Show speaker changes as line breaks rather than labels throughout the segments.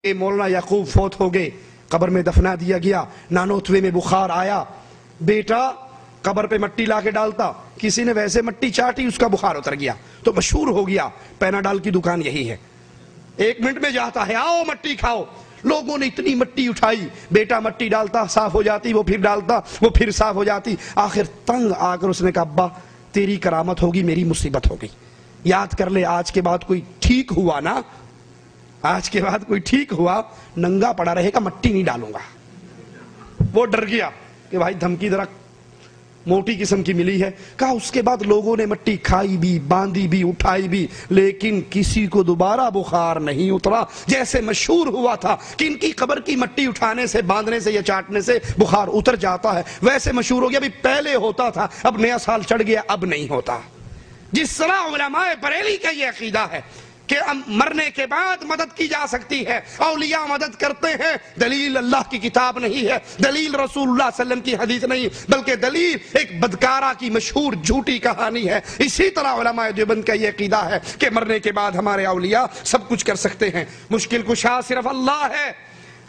مولانا یعقوب فوت ہو گئے، قبر میں دفنا دیا گیا، نانوتوے میں بخار آیا، بیٹا قبر پہ مٹی لا کے ڈالتا، کسی نے ویسے مٹی چاٹی، اس کا بخار اتر گیا تو مشہور ہو گیا پیناڈال کی دکان یہی ہے، 1 منٹ میں جاتا ہے، آؤ مٹی کھاؤ۔ لوگوں نے اتنی مٹی اٹھائی، بیٹا مٹی ڈالتا، صاف ہو جاتی، وہ پھر ڈالتا، وہ پھر صاف ہو جاتی، آخر تنگ آ کر اس نے کہا ابا تیری کرامت ہوگی، میری مصیبت ہوگی، یاد کر لے آج کے بعد کوئی ٹھیک ہوا نا، آج کے بعد کوئی ٹھیک ہوا ننگا پڑا رہے گا، مٹی نہیں ڈالوں گا۔ وہ ڈر گیا کہ بھائی دھمکی ذرا موٹی قسم کی ملی ہے، کہا اس کے بعد لوگوں نے مٹی کھائی بھی، باندھی بھی، اٹھائی بھی، لیکن کسی کو دوبارہ بخار نہیں اترا۔ جیسے مشہور ہوا تھا کہ ان کی قبر کی مٹی اٹھانے سے، باندھنے سے یا چاٹنے سے بخار اتر جاتا ہے، ویسے مشہور ہو گیا، بھی پہلے ہوتا تھا، اب نیا سال چڑھ گیا، اب نہیں ہوتا۔ جس طرح علماء بریلی کا یہ عقیدہ ہے کہ مرنے کے بعد مدد کی جا سکتی ہے، اولیاء مدد کرتے ہیں، دلیل اللہ کی کتاب نہیں ہے، دلیل رسول اللہ صلی اللہ علیہ وسلم کی حدیث نہیں، بلکہ دلیل ایک بدکارہ کی مشہور جھوٹی کہانی ہے۔ اسی طرح علماء دیوبند کا یہ عقیدہ ہے کہ مرنے کے بعد ہمارے اولیاء سب کچھ کر سکتے ہیں، مشکل کشا صرف اللہ ہے،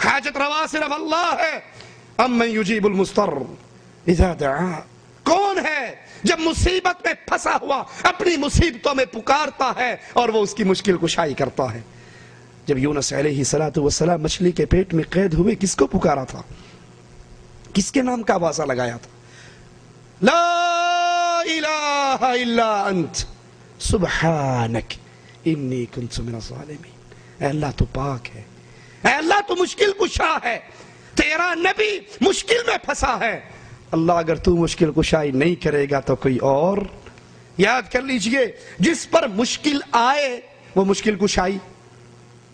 حاجت روا صرف اللہ ہے۔ امن یجیب المضطر اذا دعا، کون ہے جب مصیبت میں پھنسا ہوا اپنی مصیبتوں میں پکارتا ہے اور وہ اس کی مشکل کشائی کرتا ہے؟ جب یونس علیہ السلام مچھلی کے پیٹ میں قید ہوئے، کس کو پکارا تھا؟ کس کے نام کا آوازہ لگایا تھا؟ لا الہ الا انت سبحانک انی کنت من الظالمین۔ اے اللہ تو پاک ہے، اے اللہ تو مشکل کشا ہے، تیرا نبی مشکل میں پھنسا ہے، اللہ اگر تو مشکل کشائی نہیں کرے گا تو کوئی اور؟ یاد کر لیجئے، جس پر مشکل آئے وہ مشکل کشائی،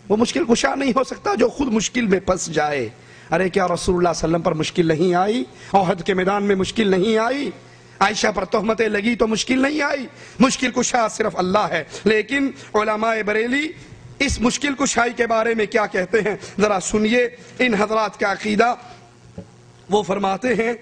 وہ مشکل کشا نہیں ہو سکتا جو خود مشکل میں پھنس جائے۔ ارے کیا رسول اللہ صلی اللہ علیہ وسلم پر مشکل نہیں آئی؟ احد کے میدان میں مشکل نہیں آئی؟ عائشہ پر تہمتیں لگی تو مشکل نہیں آئی؟ مشکل کشا صرف اللہ ہے۔ لیکن علماء بریلی اس مشکل کشائی کے بارے میں کیا کہتے ہیں ذرا سنیے۔ ان حضرات کا عقیدہ، وہ فرماتے ہیں،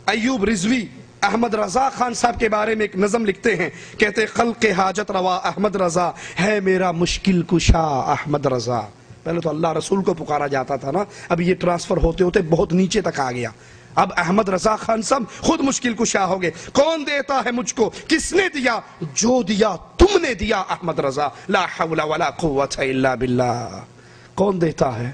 ایوب رضوی احمد رضا خان صاحب کے بارے میں ایک نظم لکھتے ہیں، کہتے خلق حاجت روا احمد رضا ہے میرا مشکل کشا احمد رضا۔ پہلے تو اللہ رسول کو پکارا جاتا تھا نا، اب یہ ٹرانسفر ہوتے ہوتے بہت نیچے تک آ گیا، اب احمد رضا خان صاحب خود مشکل کشا ہو گئے۔ کون دیتا ہے مجھ کو؟ کس نے دیا؟ جو دیا تم نے دیا احمد رضا، لا حول ولا قوت الا باللہ۔ کون دیتا ہے؟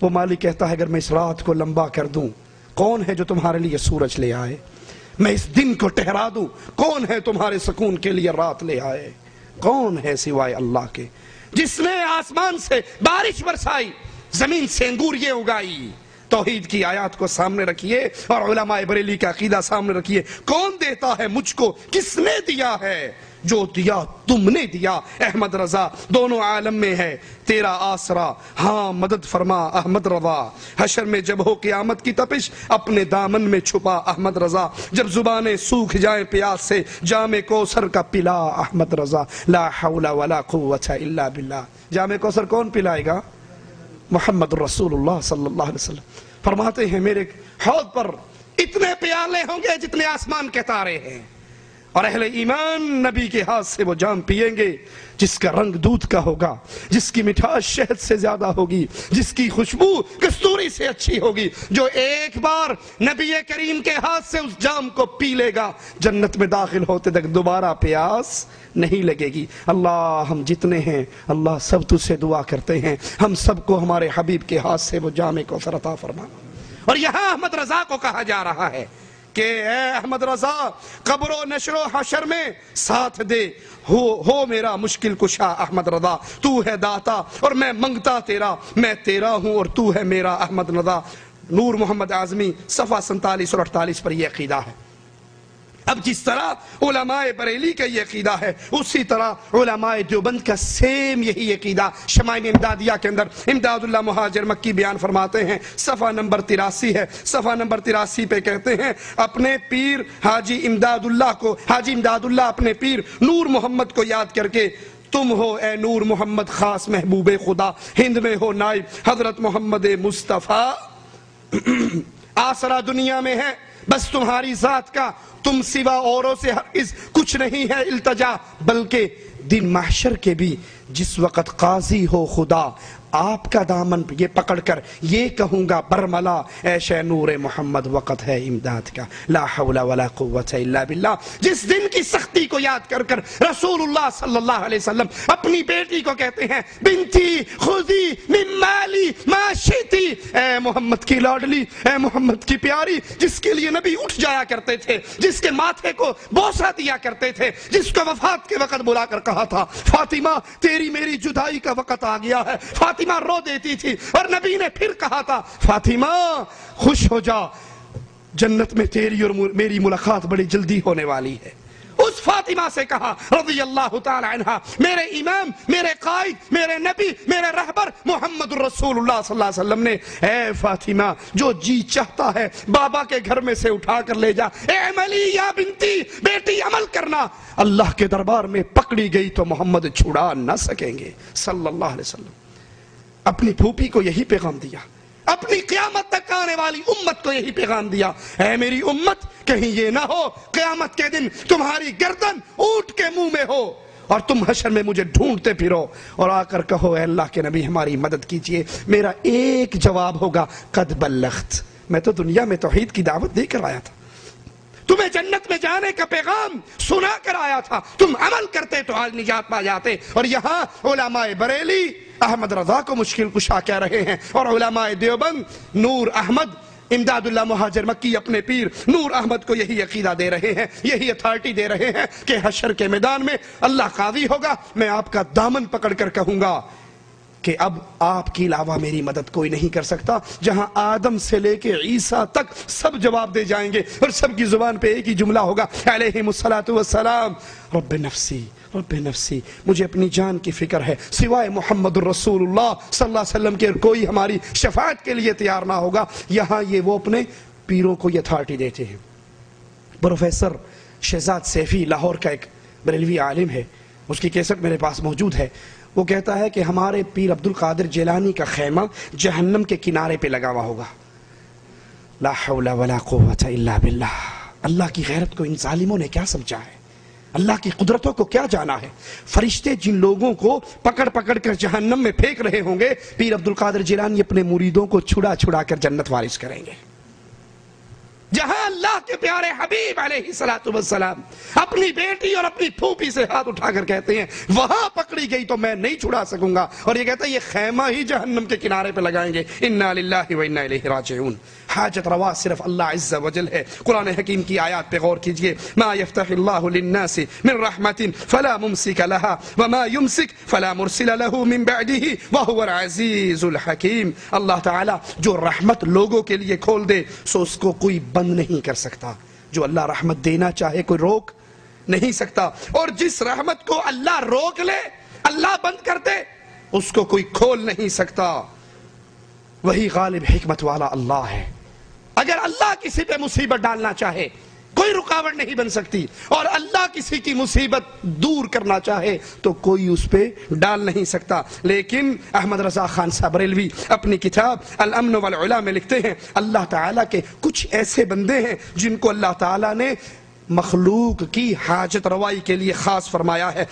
وہ مالک کہتا ہے اگر میں اس رات کو لمبا کر دوں، کون ہے جو تمہارے لیے سورج لے آئے؟ میں اس دن کو ٹھہرا دوں، کون ہے تمہارے سکون کے لیے رات لے آئے؟ کون ہے سوائے اللہ کے؟ جس نے آسمان سے بارش برسائی، زمین سے انگوریاں اگائی۔ توحید کی آیات کو سامنے رکھیے اور علماء بریلی کا عقیدہ سامنے رکھیے۔ کون دیتا ہے مجھ کو؟ کس نے دیا ہے؟ جو دیا تم نے دیا احمد رضا، دونوں عالم میں ہے تیرا آسرا، ہاں مدد فرما احمد رضا۔ حشر میں جب ہو قیامت کی تپش، اپنے دامن میں چھپا احمد رضا، جب زبانیں سوکھ جائیں پیاس سے، جام کوثر کا پلا احمد رضا، لا حول ولا قوت الا باللہ۔ جام کوثر کون پلائے گا؟ محمد رسول اللہ صلی اللہ علیہ وسلم فرماتے ہیں میرے حوض پر اتنے پیالے ہوں گے جتنے آسمان کے تارے ہیں، اور اہل ایمان نبی کے ہاتھ سے وہ جام پیئیں گے جس کا رنگ دودھ کا ہوگا، جس کی مٹھاس شہد سے زیادہ ہوگی، جس کی خوشبو کستوری سے اچھی ہوگی۔ جو ایک بار نبی کریم کے ہاتھ سے اس جام کو پی لے گا، جنت میں داخل ہوتے تک دوبارہ پیاس نہیں لگے گی۔ اللہ ہم جتنے ہیں، اللہ سب تجھ سے دعا کرتے ہیں ہم سب کو ہمارے حبیب کے ہاتھ سے وہ جام کوثر عطا فرما۔ اور یہاں احمد رضا کو کہا جا رہا ہے کہ اے احمد رضا، قبر و نشر و حشر میں ساتھ دے، ہو میرا مشکل کشا احمد رضا، تو ہے داتا اور میں منگتا تیرا، میں تیرا ہوں اور تو ہے میرا احمد رضا۔ نور محمد اعظمی صفحہ 47 اور 48 پر یہ عقیدہ ہے۔ اب جس طرح علماء بریلی کا یہ عقیدہ ہے، اسی طرح علماء دیوبند کا سیم یہی عقیدہ شمائل امدادیہ کے اندر امداد اللہ مہاجر مکی بیان فرماتے ہیں، صفحہ نمبر 83 ہے۔ صفحہ نمبر 83 پہ کہتے ہیں اپنے پیر حاجی امداد اللہ اپنے پیر نور محمد کو یاد کر کے، تم ہو اے نور محمد خاص محبوب خدا، ہند میں ہو نائب حضرت محمد مصطفیٰ، آسرا دنیا میں ہے بس تمہاری ذات کا، تم سوا اوروں سے ہرگز کچھ نہیں ہے التجا، بلکہ دن محشر کے بھی جس وقت قاضی ہو خدا آپ کا دامن یہ پکڑ کر یہ کہوں گا برملا اے شے نور محمد وقت ہے امداد کا، لا حول ولا قوت الا باللہ۔ جس دن کی سختی کو یاد کر کر رسول اللہ صلی اللہ علیہ وسلم اپنی بیٹی کو کہتے ہیں بنتی خذی من مالی ما شئتی، اے محمد کی لاڈلی، اے محمد کی پیاری، جس کے لیے نبی اٹھ جایا کرتے تھے، جس کے ماتھے کو بوسہ دیا کرتے تھے، جس کو وفات کے وقت بلا کر کہا تھا فاطمہ تیری میری جدائی کا وقت آ گیا ہے، فاطمہ رو دیتی تھی، اور نبی نے پھر کہا تھا فاطمہ خوش ہو جا، جنت میں تیری اور میری ملاقات بڑی جلدی ہونے والی ہے۔ اس فاطمہ سے کہا رضی اللہ تعالی عنہ، میرے امام، میرے قائد، میرے نبی، میرے رہبر محمد الرسول اللہ صلی اللہ علیہ وسلم نے، اے فاطمہ جو جی چاہتا ہے بابا کے گھر میں سے اٹھا کر لے جا، اعملی یا بنتی، بیٹی عمل کرنا، اللہ کے دربار میں پکڑی گئی تو محمد چھڑا نہ سکیں گے صلی اللہ علیہ وسلم۔ اپنی پھوپھی کو یہی پیغام دیا، اپنی قیامت تک آنے والی امت کو یہی پیغام دیا، اے میری امت کہیں یہ نہ ہو قیامت کے دن تمہاری گردن اونٹ کے منہ میں ہو اور تم حشر میں مجھے ڈھونڈتے پھرو اور آ کر کہو اے اللہ کے نبی ہماری مدد کیجئے۔ میرا ایک جواب ہوگا قد بلغت، میں تو دنیا میں توحید کی دعوت دے کر آیا تھا، تمہیں جنت میں جانے کا پیغام سنا کر آیا تھا، تم عمل کرتے تو آج نجات پا جاتے۔ اور یہاں علماء بریلی احمد رضا کو مشکل کشا کہہ رہے ہیں، اور علماء دیوبند نور احمد امداد اللہ مہاجر مکی اپنے پیر نور احمد کو یہی عقیدہ دے رہے ہیں، یہی اتھارٹی دے رہے ہیں کہ حشر کے میدان میں اللہ قاضی ہوگا، میں آپ کا دامن پکڑ کر کہوں گا کہ اب آپ کی علاوہ میری مدد کوئی نہیں کر سکتا۔ جہاں آدم سے لے کے عیسیٰ تک سب جواب دے جائیں گے اور سب کی زبان پہ ایک ہی جملہ ہوگا علیہم الصلاۃ والسلام رب نفسی رب نفسی، مجھے اپنی جان کی فکر ہے، سوائے محمد الرسول اللہ صلی اللہ علیہ وسلم کے کوئی ہماری شفاعت کے لیے تیار نہ ہوگا۔ یہاں یہ وہ اپنے پیروں کو یہ اتھارٹی دیتے ہیں۔ پروفیسر شہزاد سیفی لاہور کا ایک بریلوی عالم ہے، اس کی کیسٹ میرے پاس موجود ہے، وہ کہتا ہے کہ ہمارے پیر عبد القادر جیلانی کا خیمہ جہنم کے کنارے پہ لگا ہوا ہوگا۔ لا حول ولا قوت الا باللہ۔ اللہ کی غیرت کو ان ظالموں نے کیا سمجھا ہے، اللہ کی قدرتوں کو کیا جانا ہے۔ فرشتے جن لوگوں کو پکڑ پکڑ کر جہنم میں پھینک رہے ہوں گے، پیر عبد القادر جیلانی اپنے مریدوں کو چھڑا چھڑا کر جنت وارث کریں گے۔ جہاں اللہ کے پیارے حبیب علیہ السلام اپنی بیٹی اور اپنی پھوپھی سے ہاتھ اٹھا کر کہتے ہیں وہاں پکڑی گئی تو میں نہیں چھڑا سکوں گا، اور یہ کہتا ہے یہ خیمہ ہی جہنم کے کنارے پہ لگائیں گے۔ انا للہ و انا الیہ راجعون۔ حاجت روا صرف اللہ عز و جل ہے۔ قرآن حکیم کی آیات پہ غور کیجئے، ما یفتح اللہ للناس من رحمت فلا ممسک لها وما یمسک فلا مرسل له من بعده وهو العزیز الحکیم۔ اللہ تعالی جو رحمت لوگوں کے لیے کھول دے سو اس کو کوئی بند نہیں کر سکتا، جو اللہ رحمت دینا چاہے کوئی روک نہیں سکتا، اور جس رحمت کو اللہ روک لے اللہ بند کر دے اس کو کوئی کھول نہیں سکتا۔ وہی غالب حکمت والا اللہ ہے۔ اگر اللہ کسی پہ مصیبت ڈالنا چاہے کوئی رکاوٹ نہیں بن سکتی، اور اللہ کسی کی مصیبت دور کرنا چاہے تو کوئی اس پہ ڈال نہیں سکتا۔ لیکن احمد رضا خان صاحب بریلوی اپنی کتاب الامن والعلا میں لکھتے ہیں اللہ تعالیٰ کے کچھ ایسے بندے ہیں جن کو اللہ تعالیٰ نے مخلوق کی حاجت روائی کے لیے خاص فرمایا ہے۔